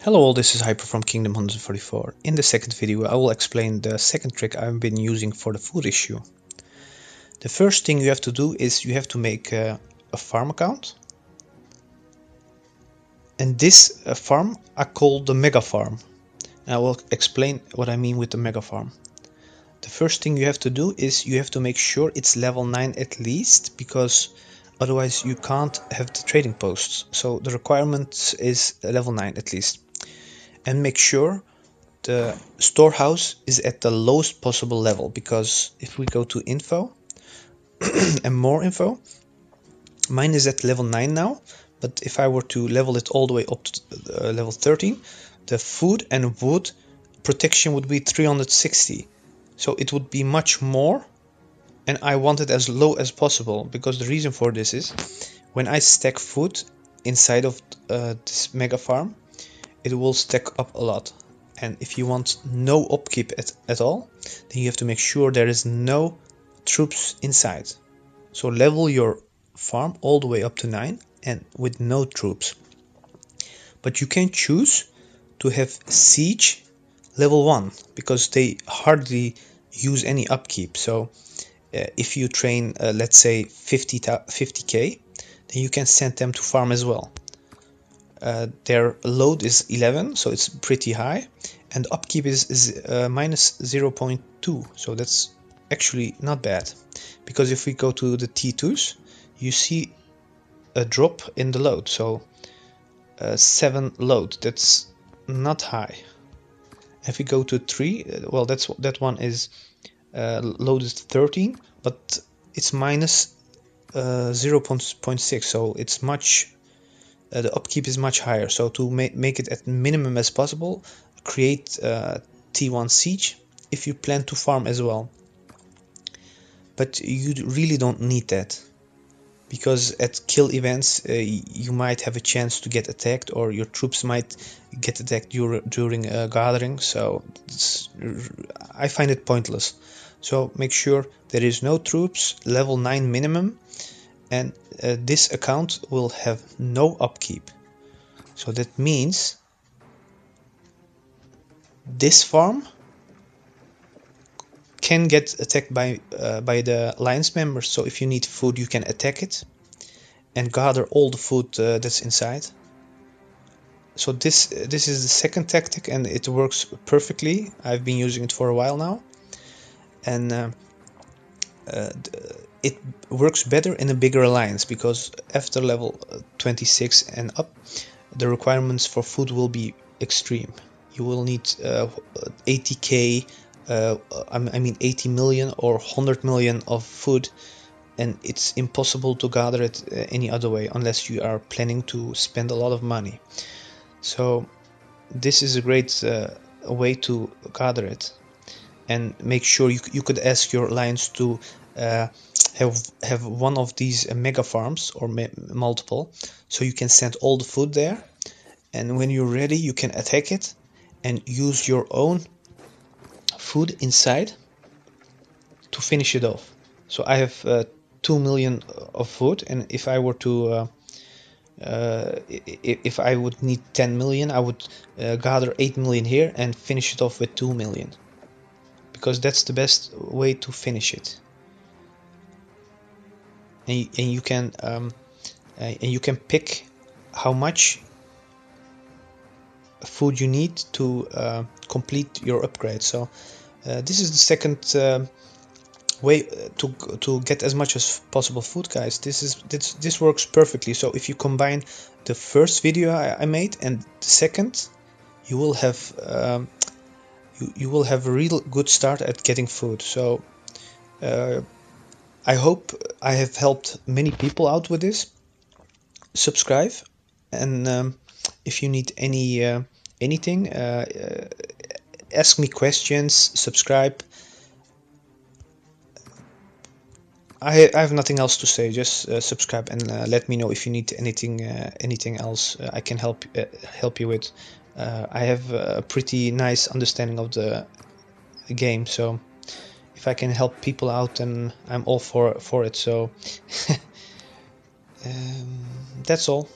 Hello all, this is Hyper from Kingdom 144. In the second video I will explain the second trick I've been using for the food issue. The first thing you have to do is you have to make a farm account. And this farm I call the Megafarm. And I will explain what I mean with the Megafarm. The first thing you have to do is you have to make sure it's level 9 at least, because otherwise you can't have the trading posts. So the requirement is level 9 at least. And make sure the storehouse is at the lowest possible level, because if we go to info and more info, mine is at level 9 now, but if I were to level it all the way up to level 13, the food and wood protection would be 360, so it would be much more, and I want it as low as possible, because the reason for this is when I stack food inside of this mega farm, it will stack up a lot. And if you want no upkeep at all, then you have to make sure there is no troops inside. So level your farm all the way up to 9 and with no troops. But you can choose to have siege level 1, because they hardly use any upkeep. So if you train let's say 50k, then you can send them to farm as well. Their load is 11, so it's pretty high, and upkeep is minus 0.2, so that's actually not bad. Because if we go to the T2s, you see a drop in the load, so 7 load, that's not high. If we go to 3, well, that one is load is 13, but it's minus 0.6, so it's much the upkeep is much higher. So to make it at minimum as possible, create T1 siege if you plan to farm as well. But you really don't need that, because at kill events you might have a chance to get attacked, or your troops might get attacked during gathering, so I find it pointless. So make sure there is no troops, level 9 minimum, and this account will have no upkeep. So that means this farm can get attacked by the alliance members. So if you need food, you can attack it and gather all the food that's inside. So this is the second tactic, and it works perfectly. I've been using it for a while now, and it works better in a bigger alliance, because after level 26 and up, the requirements for food will be extreme. You will need 80k, I mean 80 million or 100 million of food, and it's impossible to gather it any other way unless you are planning to spend a lot of money. So this is a great way to gather it. And make sure you could ask your alliance to have one of these mega farms, or multiple, so you can send all the food there, and when you're ready you can attack it and use your own food inside to finish it off. So I have 2 million of food, and if I were to if I would need 10 million, I would gather 8 million here and finish it off with 2 million, because that's the best way to finish it. And you can pick how much food you need to complete your upgrade. So this is the second way to get as much as possible food, guys. This works perfectly. So if you combine the first video I made and the second, you will have you will have a real good start at getting food. So I hope I have helped many people out with this. Subscribe, and if you need anything, ask me questions. Subscribe. I have nothing else to say. Just subscribe and let me know if you need anything else I can help you with. I have a pretty nice understanding of the game, so if I can help people out, then I'm all for it. So that's all.